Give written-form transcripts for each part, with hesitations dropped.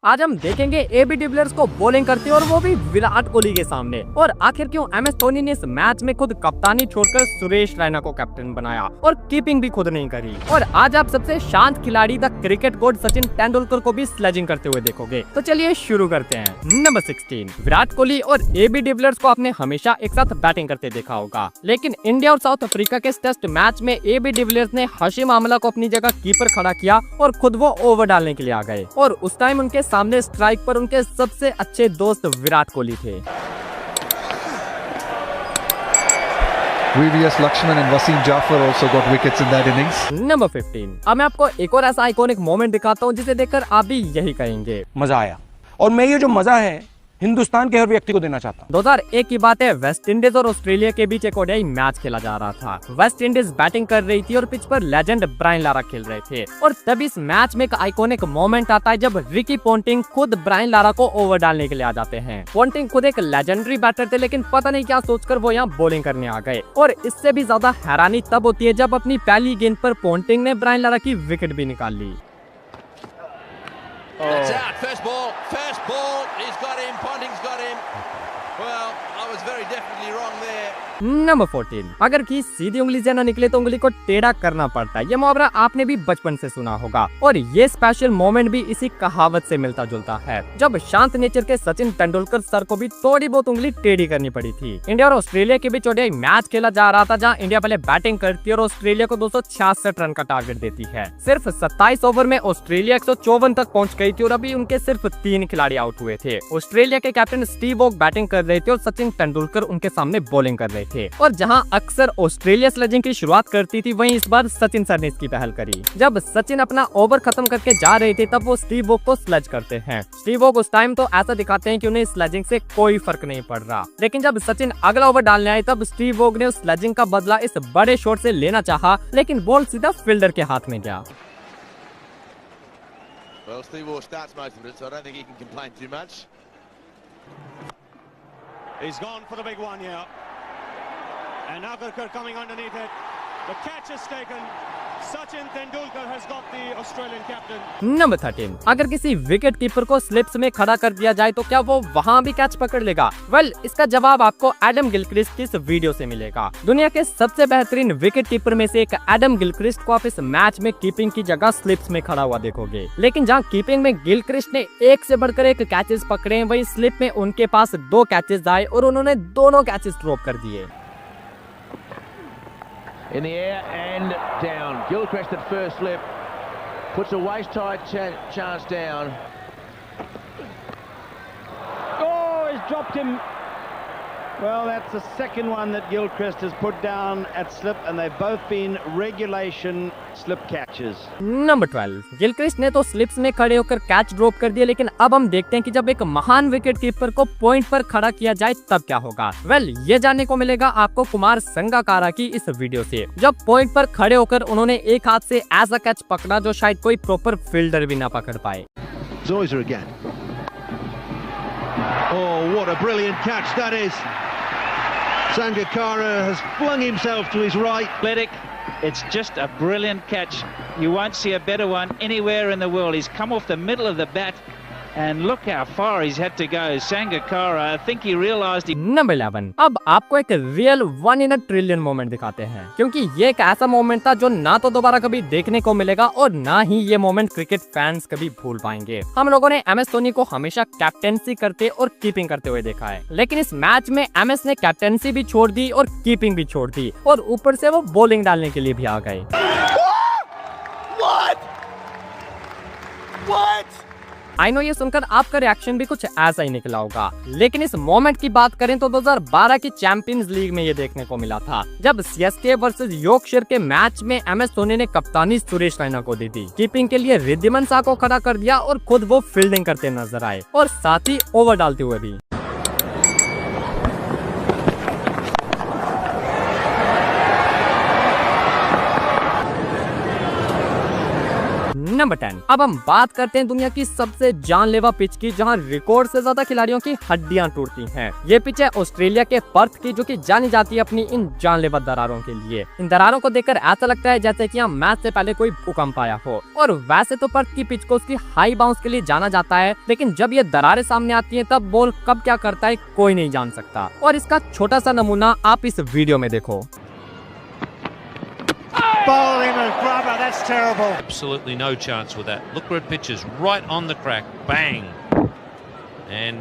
आज हम देखेंगे एबी डिविलियर्स को बॉलिंग करते और वो भी विराट कोहली के सामने। और आखिर क्यों एमएस धोनी ने इस मैच में खुद कप्तानी छोड़कर सुरेश रैना को कैप्टन बनाया और कीपिंग भी खुद नहीं करी। और आज आप सबसे शांत खिलाड़ी the cricket God Sachin Tendulkar को भी स्लेजिंग करते हुए देखोगे। तो चलिए शुरू करते हैं। नंबर 16, विराट कोहली और एबी डिविलियर्स को आपने हमेशा एक साथ बैटिंग करते देखा होगा, लेकिन इंडिया और साउथ अफ्रीका के टेस्ट मैच में एबी डिविलियर्स ने हाशिम आमला को अपनी जगह कीपर खड़ा किया और खुद वो ओवर डालने के लिए आ गए। और उस टाइम उनके सामने स्ट्राइक पर उनके सबसे अच्छे दोस्त विराट कोहली थे। VVS Lakshman and Wasim Jafar also got wickets in that innings. Number 15, अब मैं आपको एक और ऐसा आइकॉनिक मोमेंट दिखाता हूँ जिसे देखकर आप भी यही कहेंगे, मजा आया। और मैं ये जो मजा है हिंदुस्तान के हर व्यक्ति को देना चाहता हूँ। 2001 की बात है, वेस्ट इंडीज और ऑस्ट्रेलिया के बीच एक ओडीआई मैच खेला जा रहा था। वेस्ट इंडीज बैटिंग कर रही थी और पिच पर लेजेंड ब्रायन लारा खेल रहे थे। और तब इस मैच में एक आइकॉनिक मोमेंट आता है जब रिकी पोंटिंग खुद ब्रायन लारा को ओवर डालने के लिए आ जाते हैं। पोंटिंग खुद एक लेजेंडरी बैटर थे, लेकिन पता नहीं क्या सोचकर वो यहाँ बॉलिंग करने आ गए। और इससे भी ज्यादा हैरानी तब होती है जब अपनी पहली गेंद पर पोंटिंग ने ब्रायन लारा की विकेट भी निकाल ली। It's out. First ball. He's got him. Ponting's got him. Well, I was very definitely wrong there. Number 14, अगर की सीधी उंगली से न निकले तो उंगली को टेढ़ा करना पड़ता है। ये मुहावरा आपने भी बचपन से सुना होगा और ये स्पेशल मोमेंट भी इसी कहावत से मिलता जुलता है, जब शांत नेचर के सचिन तेंदुलकर सर को भी थोड़ी बहुत उंगली टेढ़ी करनी पड़ी थी। इंडिया और ऑस्ट्रेलिया के बीच ओडीआई मैच खेला जा रहा था, जहाँ इंडिया पहले बैटिंग करती है और ऑस्ट्रेलिया को 266 रन का टारगेट देती है। सिर्फ 27 ओवर में ऑस्ट्रेलिया 154 तक पहुंच गई थी और अभी उनके सिर्फ 3 खिलाड़ी आउट हुए थे। ऑस्ट्रेलिया के कैप्टन स्टीव वॉक बैटिंग कर रहे थे और सचिन तेंदुलकर उनके सामने बॉलिंग कर रहे थे। और जहां अक्सर ऑस्ट्रेलिया स्लेजिंग की शुरुआत करती थी, वहीं इस बार सचिन सर ने इसकी पहल करी। जब सचिन अपना ओवर खत्म करके जा रहे थे तब वो स्टीव वॉक को स्लेज करते हैं। स्टीव वॉक उस टाइम तो ऐसा दिखाते हैं कि उन्हें स्लेजिंग से कोई फर्क नहीं पड़ रहा, लेकिन जब सचिन अगला ओवर डालने आए तब स्टीव वॉक ने उस स्लेजिंग का बदला इस बड़े शॉट से लेना चाहा, लेकिन बॉल सीधा फील्डर के हाथ में गया। Well, Steve Waugh starts most of it, so I don't think he can complain too much. He's gone for the big one here. And Agarkar coming underneath it. The catch is taken. Sachin Tendulkar has got the Australian captain. Number 13, अगर किसी wicket keeper को slips में खड़ा कर दिया जाए तो क्या वो वहाँ भी कैच पकड़ लेगा? वेल, इसका जवाब आपको एडम गिलक्रिस्ट की इस वीडियो से मिलेगा। दुनिया के सबसे बेहतरीन विकेट कीपर में से एक एडम गिलक्रिस्ट को आप इस मैच में कीपिंग की जगह स्लिप्स में खड़ा हुआ देखोगे, लेकिन जहाँ कीपिंग में गिलक्रिस्ट ने एक से बढ़कर एक कैचेस पकड़े, वही स्लिप में उनके पास 2 कैचेस आए और उन्होंने दोनों कैचेस ड्रॉप कर दिए। In the air and down. Gilchrist at first slip. Puts a waist-tight chance down. Oh, he's dropped him. Well, that's the second one that Gilchrist has put down at slip, and they've both been regulation slip catches. Number 12, Gilchrist ने तो slips में खड़े होकर catch drop कर दिया, लेकिन अब हम देखते हैं कि जब एक महान विकेट कीपर को पॉइंट पर खड़ा किया जाए तब क्या होगा। वेल, ये जानने को मिलेगा आपको कुमार संगाकारा की इस वीडियो से, जब पॉइंट पर खड़े होकर उन्होंने एक हाथ से ऐसा कैच पकड़ा जो शायद कोई प्रॉपर फील्डर भी ना पकड़ पाए। Zoyser again. Oh, what a brilliant catch that is. Sangakkara has flung himself to his right. Athletic. It's just a brilliant catch. You won't see a better one anywhere in the world. He's come off the middle of the bat and look how far he's had to go. Sangakkara, I think he realized he... number 11, अब आपको एक real 1 in a trillion moment दिखाते हैं, क्योंकि ये एक ऐसा moment था जो ना तो दोबारा कभी देखने को मिलेगा और ना ही ये मोमेंट क्रिकेट फैंस कभी भूल पाएंगे। हम लोगों ने एमएस धोनी को हमेशा कैप्टेंसी करते और कीपिंग करते हुए देखा है, लेकिन इस मैच में एमएस ने कैप्टेंसी भी छोड़ दी और कीपिंग भी छोड़ दी और ऊपर से वो बॉलिंग डालने के लिए भी आ गए। आई नो ये सुनकर आपका रिएक्शन भी कुछ ऐसा ही निकला होगा, लेकिन इस मोमेंट की बात करें तो 2012 की चैंपियंस लीग में ये देखने को मिला था, जब सीएसके वर्सेस यॉर्कशायर के मैच में एमएस धोनी ने कप्तानी सुरेश रैना को दी थी। कीपिंग के लिए रिद्धिमान शाह को खड़ा कर दिया और खुद वो फील्डिंग करते नजर आए और साथ ही ओवर डालते हुए भी। Number number 10। अब हम बात करते हैं दुनिया की सबसे जानलेवा पिच की, जहां रिकॉर्ड से ज्यादा खिलाड़ियों की हड्डियां टूटती हैं। ये पिच है ऑस्ट्रेलिया के पर्थ की, जो कि जानी जाती है अपनी इन जानलेवा दरारों के लिए। इन दरारों को देखकर ऐसा लगता है जैसे कि यहाँ मैच से पहले कोई भूकंप आया हो। और वैसे तो पर्थ की पिच को उसकी हाई बाउंस के लिए जाना जाता है, लेकिन जब ये दरारें सामने आती हैं तब बॉल कब क्या करता है कोई नहीं जान सकता। और इसका छोटा सा नमूना आप इस वीडियो में देखो। Absolutely no chance with that. Look where it pitches, right on the crack, bang, and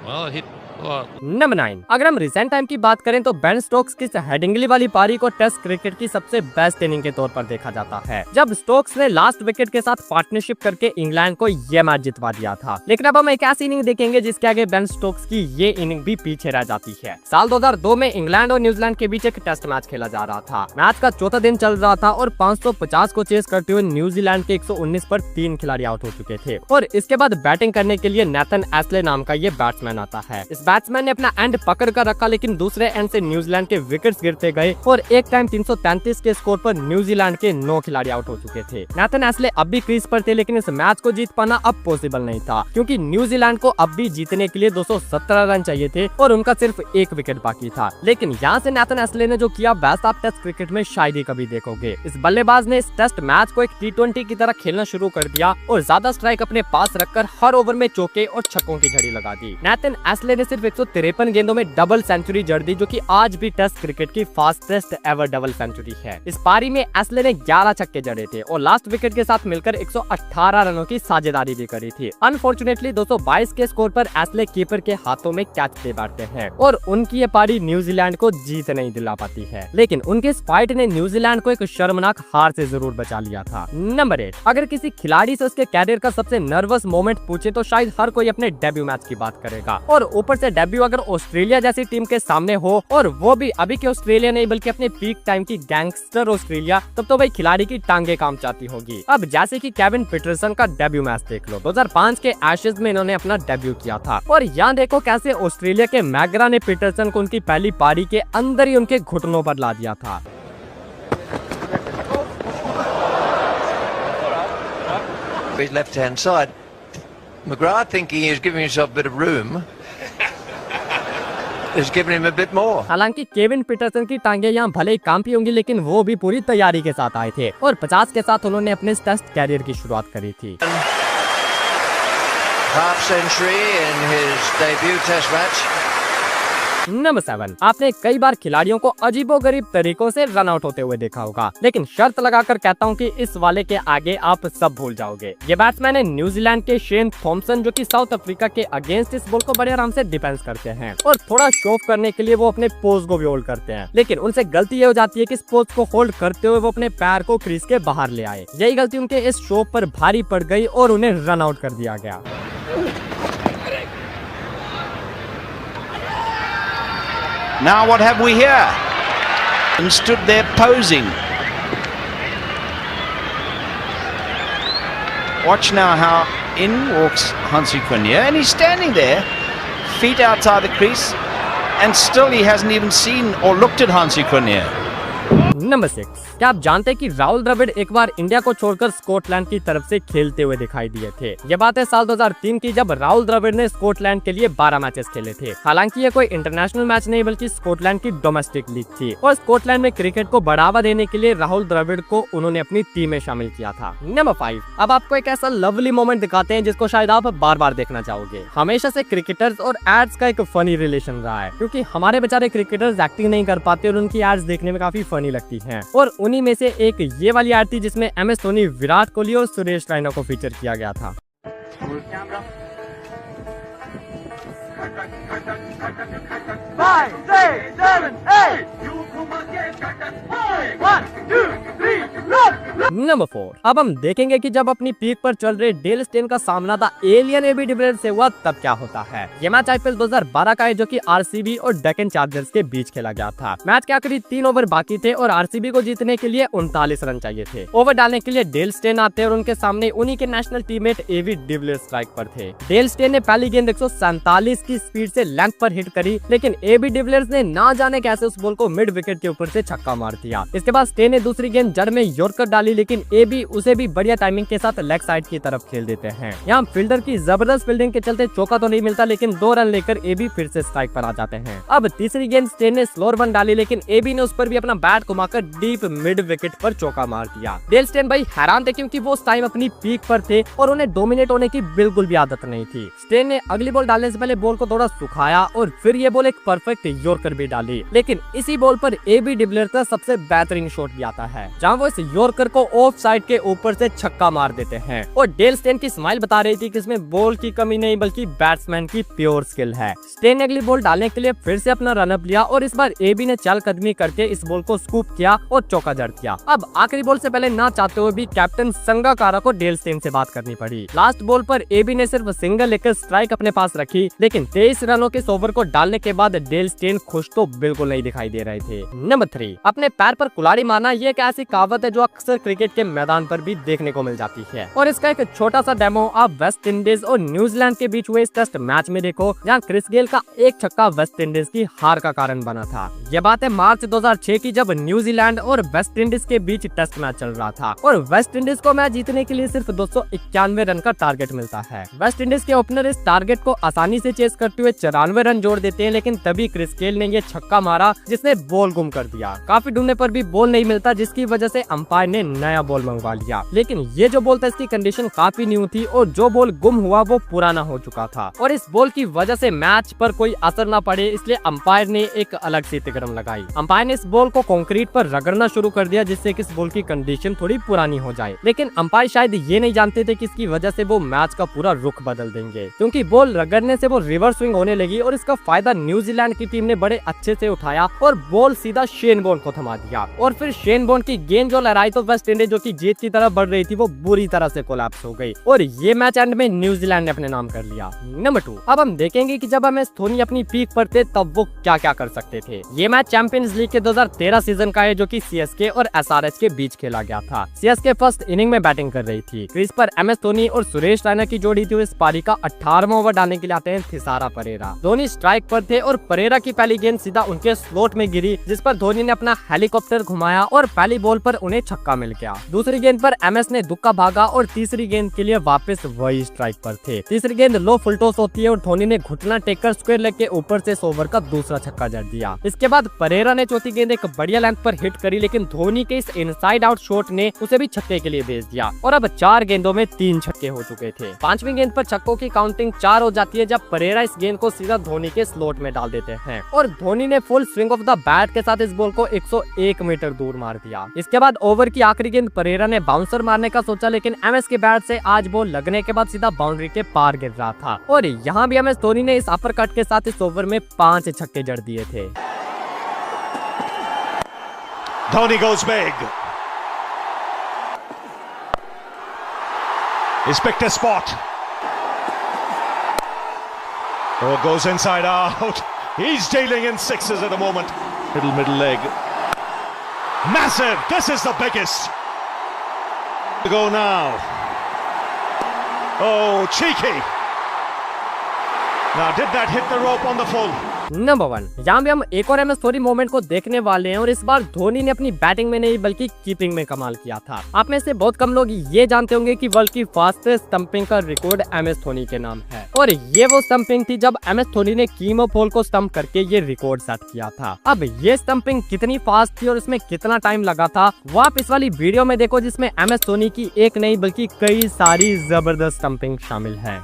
well, it hit. Number 9। अगर हम रिसेंट टाइम की बात करें तो बेन स्टोक्स की हेडिंगली वाली पारी को टेस्ट क्रिकेट की सबसे बेस्ट इनिंग के तौर पर देखा जाता है, जब स्टोक्स ने लास्ट विकेट के साथ पार्टनरशिप करके इंग्लैंड को ये मैच जितवा दिया था। लेकिन अब हम एक ऐसी इनिंग देखेंगे जिसके आगे बेन स्टोक्स की ये इनिंग भी पीछे रह जाती है। साल 2002 में इंग्लैंड और न्यूजीलैंड के बीच एक टेस्ट मैच खेला जा रहा था। मैच का चौथा दिन चल रहा था और 550 को चेस करते हुए न्यूजीलैंड के 119 पर 3 खिलाड़ी आउट हो चुके थे। और इसके बाद बैटिंग करने के लिए नेथन एस्ले नाम का ये बैट्समैन आता है। इस बैट्समैन ने अपना एंड पकड़ कर रखा, लेकिन दूसरे एंड से न्यूजीलैंड के विकेट्स गिरते गए और एक टाइम 333 के स्कोर पर न्यूजीलैंड के 9 खिलाड़ी आउट हो चुके थे। नेथन एस्ले अब भी क्रीज पर थे, लेकिन इस मैच को जीत पाना अब पॉसिबल नहीं था, क्योंकि न्यूजीलैंड को अब भी जीतने के लिए 217 रन चाहिए थे और उनका सिर्फ 1 विकेट बाकी था। लेकिन यहाँ से नेथन एस्ले ने जो किया वैसा आप टेस्ट क्रिकेट में शायद ही कभी देखोगे। इस बल्लेबाज ने इस टेस्ट मैच को एक T20 की तरह खेलना शुरू कर दिया और ज्यादा स्ट्राइक अपने पास रखकर हर ओवर में चौके और छक्कों की झड़ी लगा दी। नेथन एस्ले ने सिर्फ 153 गेंदों में डबल सेंचुरी जड़ दी, जो कि आज भी टेस्ट क्रिकेट की फास्टेस्ट एवर डबल सेंचुरी है। इस पारी में एस्ले ने 11 छक्के जड़े थे और लास्ट विकेट के साथ मिलकर 118 रनों की साझेदारी भी करी थी। अनफॉर्चुनेटली 222 के स्कोर पर एस्ले कीपर के हाथों में कैच दे बैठते हैं और उनकी ये पारी न्यूजीलैंड को जीत नहीं दिला पाती है। लेकिन उनके इस फाइट ने न्यूजीलैंड को एक शर्मनाक हार से जरूर बचा लिया था। नंबर 8। अगर किसी खिलाड़ी से उसके कैरियर का सबसे नर्वस मोमेंट पूछे तो शायद हर कोई अपने डेब्यू मैच की बात करेगा, और ऊपर से डेब्यू अगर ऑस्ट्रेलिया जैसी टीम के सामने हो, और वो भी अभी के ऑस्ट्रेलिया नहीं बल्कि अपने पीक टाइम की गैंगस्टर ऑस्ट्रेलिया, तब तो भाई खिलाड़ी की टांगे काम चाहती होगी। अब जैसे कि केविन पीटरसन का डेब्यू मैच देख लो, 2005 के एशेज में इन्होंने अपना डेब्यू किया था, और यहाँ देखो कैसे ऑस्ट्रेलिया के मैगरा ने पीटरसन को उनकी पहली पारी के अंदर ही उनके घुटनों पर ला दिया था। His left-hand side, McGrath thinking he was giving himself a bit of room. Has given him a bit more. हालांकि केविन पीटरसन की टांगे यहाँ भले ही कांपी होंगी, लेकिन वो भी पूरी तैयारी के साथ आए थे और 50 के साथ उन्होंने अपने टेस्ट कैरियर की शुरुआत करी थी। Half century in his debut test match. Number 7। आपने कई बार खिलाड़ियों को अजीबोगरीब तरीकों से रन आउट होते हुए देखा होगा, लेकिन शर्त लगाकर कहता हूँ कि इस वाले के आगे आप सब भूल जाओगे। ये बैट्समैन है न्यूजीलैंड के शेन थॉमसन, जो कि साउथ अफ्रीका के अगेंस्ट इस बॉल को बड़े आराम से डिफेंस करते हैं और थोड़ा शो ऑफ करने के लिए वो अपने पोज को भी होल्ड करते हैं। लेकिन उनसे गलती ये हो जाती है कि इस पोज को होल्ड करते हुए वो अपने पैर को क्रीज के बाहर ले आए। यही गलती उनके इस शो पर भारी पड़ गई और उन्हें रन आउट कर दिया गया। Now what have we here? And stood there posing. Watch now how in walks Hansi Cronje, and he's standing there, feet outside the crease, and still he hasn't even seen or looked at Hansi Cronje. Number 6। क्या आप जानते हैं कि राहुल द्रविड़ एक बार India को छोड़कर Scotland की तरफ से खेलते हुए दिखाई दिए थे। ये बात है साल 2003 की, जब राहुल द्रविड़ ने स्कॉटलैंड के लिए 12 मैचेस खेले थे। हालांकि ये कोई इंटरनेशनल मैच नहीं बल्कि स्कॉटलैंड की डोमेस्टिक लीग थी और स्कॉटलैंड में क्रिकेट को बढ़ावा देने के लिए राहुल द्रविड़ को उन्होंने अपनी टीम में शामिल किया था। नंबर 5। अब आपको एक ऐसा लवली मोमेंट दिखाते हैं जिसको शायद आप बार बार देखना चाहोगे। हमेशा से क्रिकेटर्स और एड्स का एक फनी रिलेशन रहा है, क्योंकि हमारे बेचारे क्रिकेटर्स एक्टिंग नहीं कर पाते और उनकी एड्स देखने में काफी फनी लगती हैं। और उन्हीं में से एक ये वाली एड थी जिसमें MS धोनी, विराट कोहली और सुरेश रैना को फीचर किया गया था। 5, 6, 7, 8 1, 2, 3 नंबर 4। अब हम देखेंगे कि जब अपनी पीक पर चल रहे डेल स्टेन का सामना था एलियन AB डिविलियर्स से हुआ तब क्या होता है। ये मैच IPL 2012 का है, जो कि RCB और डेक्कन चार्जर्स के बीच खेला गया था। मैच के आखिरी 3 ओवर बाकी थे और RCB को जीतने के लिए 39 रन चाहिए थे। ओवर डालने के लिए डेल स्टेन आते और उनके सामने उन्हीं के national teammate AB de Villiers strike पर थे। डेल स्टेन ने पहली गेंद 147 की स्पीड से लेंथ पर हिट करी, लेकिन AB डिविलियर्स ने ना जाने कैसे उस बॉल को मिड विकेट के ऊपर से छक्का मार दिया। इसके बाद स्टेन ने दूसरी गेंद जड़ में यॉर्कर डाली डाली, लेकिन एबी उसे भी बढ़िया टाइमिंग के साथ लेग साइड की तरफ खेल देते हैं। यहाँ फील्डर की जबरदस्त फील्डिंग के चलते चौका तो नहीं मिलता, लेकिन 2 रन लेकर एबी फिर से स्ट्राइक पर आ जाते हैं। अब तीसरी गेंद स्टेन ने स्लोअर वन डाली, लेकिन एबी ने उस पर भी अपना बैट घुमाकर डीप मिड विकेट पर चौका मार दिया। डेल स्टेन भाई हैरान थे, क्योंकि वो उस टाइम अपनी पीक पर थे और उन्हें डोमिनेट होने की बिल्कुल भी आदत नहीं थी। स्टेन ने अगली बॉल डालने से पहले बॉल को थोड़ा सुखाया और फिर ये बॉल एक परफेक्ट यॉर्कर भी डाली, लेकिन इसी बॉल पर एबी डिविलियर्स का सबसे बेहतरीन शॉट भी आता है, जहां वो इस यॉर्कर को ऑफ साइड के ऊपर से छक्का मार देते हैं। और डेल स्टेन की स्माइल बता रही थी कि इसमें बॉल की कमी नहीं बल्कि बैट्समैन की प्योर स्किल है। स्टेन ने अगली बॉल डालने के लिए फिर से अपना रनअप लिया और इस बार एबी ने चहलकदमी करके इस बॉल को स्कूप किया और चौका जड़ दिया। अब आखिरी बॉल से पहले ना चाहते हुए भी कैप्टन संगाकारा को डेल स्टेन से बात करनी पड़ी। लास्ट बॉल पर एबी ने सिर्फ सिंगल लेकर स्ट्राइक अपने पास रखी, लेकिन 23 रनों के इस ओवर को डालने के बाद डेल स्टेन खुश तो बिल्कुल नहीं दिखाई दे रहे थे। नंबर 3, अपने पैर पर कुल्हाड़ी मारना ये एक ऐसी कहावत है जो अक्सर क्रिकेट के मैदान पर भी देखने को मिल जाती है, और इसका एक छोटा सा डेमो आप वेस्ट इंडीज और न्यूजीलैंड के बीच हुए इस टेस्ट मैच में देखो, जहां क्रिस गेल का एक छक्का वेस्ट इंडीज की हार का कारण बना था। यह बात है मार्च 2006 की, जब न्यूजीलैंड और वेस्ट इंडीज के बीच टेस्ट मैच चल रहा था और वेस्ट इंडीज को मैच जीतने के लिए सिर्फ 291 रन का टारगेट मिलता है। वेस्ट इंडीज के ओपनर इस टारगेट को आसानी से चेस करते हुए 94 रन जोड़ देते हैं, लेकिन तभी क्रिस गेल ने ये छक्का मारा जिसने बॉल गुम कर दिया। काफी ढूंढने पर भी बॉल नहीं मिलता, जिसकी वजह से अंपायर ने नया बॉल मंगवा लिया, लेकिन ये जो बॉल था इसकी कंडीशन काफी न्यू थी और जो बॉल गुम हुआ वो पुराना हो चुका था, और इस बॉल की वजह से मैच पर कोई असर न पड़े इसलिए अंपायर ने एक अलग सी तिकड़म लगाई। अंपायर ने इस बॉल को कंक्रीट पर रगड़ना शुरू कर दिया, जिससे कि इस बॉल की कंडीशन थोड़ी पुरानी हो जाए, लेकिन अंपायर शायद ये नहीं जानते थे कि इसकी वजह से वो मैच का पूरा रुख बदल देंगे, क्योंकि बॉल रगड़ने से वो रिवर्स स्विंग होने लगी और इसका फायदा न्यूजीलैंड की टीम ने बड़े अच्छे से उठाया और बॉल सीधा शेन बॉर्न को थमा दिया, और फिर शेन बॉर्न की गेंद जो लहराई तो वेस्ट इंडीज जो की जीत की तरफ बढ़ रही थी वो बुरी तरह से कोलैप्स हो गई और ये मैच एंड में न्यूजीलैंड ने अपने नाम कर लिया। नंबर 2, अब हम देखेंगे कि जब MS धोनी अपनी पीक पर थे तब वो क्या क्या कर सकते थे। ये मैच चैंपियंस लीग के 2013 सीजन का है, जो कि CSK और SRH के बीच खेला गया था। CSK फर्स्ट इनिंग में बैटिंग कर रही थी। क्रीज पर MS धोनी और सुरेश रैना की जोड़ी थी। इस पारी का 18वां ओवर डालने के लिए आते हैं थिसारा परेरा। धोनी स्ट्राइक पर थे और परेरा की पहली गेंद सीधा उनके स्लॉट में गिरी, जिस पर धोनी ने अपना हेलीकॉप्टर घुमाया और पहली बॉल पर उन्हें छक्का मिल गया। दूसरी गेंद पर MS ने दुक्का भागा और तीसरी गेंद के लिए वापस वही स्ट्राइक पर थे। तीसरी गेंद लो फुल टॉस होती है और धोनी ने घुटना टेककर स्क्वायर लेग के ऊपर से इस ओवर का दूसरा छक्का जड़ दिया। इसके बाद परेरा ने चौथी गेंद एक बढ़िया लेंथ पर हिट करी, लेकिन धोनी के इस इनसाइड आउट शॉट ने उसे भी छक्के के लिए भेज दिया और अब 4 गेंदों में 3 छक्के हो चुके थे। 5वीं गेंद पर छक्कों की काउंटिंग 4 हो जाती है, जब परेरा इस गेंद को सीधा धोनी के स्लॉट में डाल देते हैं और धोनी ने full swing of the bat के साथ इस बॉल को 101 मीटर दूर मार दिया। इसके बाद ओवर की आखिरी गेंद परेरा ने बाउंसर मारने का सोचा, लेकिन MS के बैट से आज बॉल लगने के बाद सीधा बाउंड्री के पार गिर रहा था और यहाँ भी MS धोनी ने इस अपर कट के साथ इस ओवर में 5 छक्के जड़ दिए थे। Dhoni goes big. He's picked a spot. Oh, goes inside out. He's dealing in sixes at the moment. Middle leg. Massive. This is the biggest. To go now. Oh, cheeky. Now, did that hit the rope on the full? Number 1, यहाँ भी हम एक और MS Dhoni moment को देखने वाले हैं और इस बार धोनी ने अपनी बैटिंग में नहीं बल्कि कीपिंग में कमाल किया था। आप में से बहुत कम लोग ये जानते होंगे कि वर्ल्ड की फास्टेस्ट स्टंपिंग का रिकॉर्ड MS धोनी के नाम है और ये वो स्टंपिंग थी जब MS धोनी ने कीमो पॉल को स्टंप करके ये रिकॉर्ड सेट किया था। अब ये स्टंपिंग कितनी फास्ट थी और इसमें कितना टाइम लगा था वो आप इस वाली वीडियो में देखो, जिसमें MS धोनी की एक नहीं बल्कि कई सारी जबरदस्त स्टंपिंग शामिल है।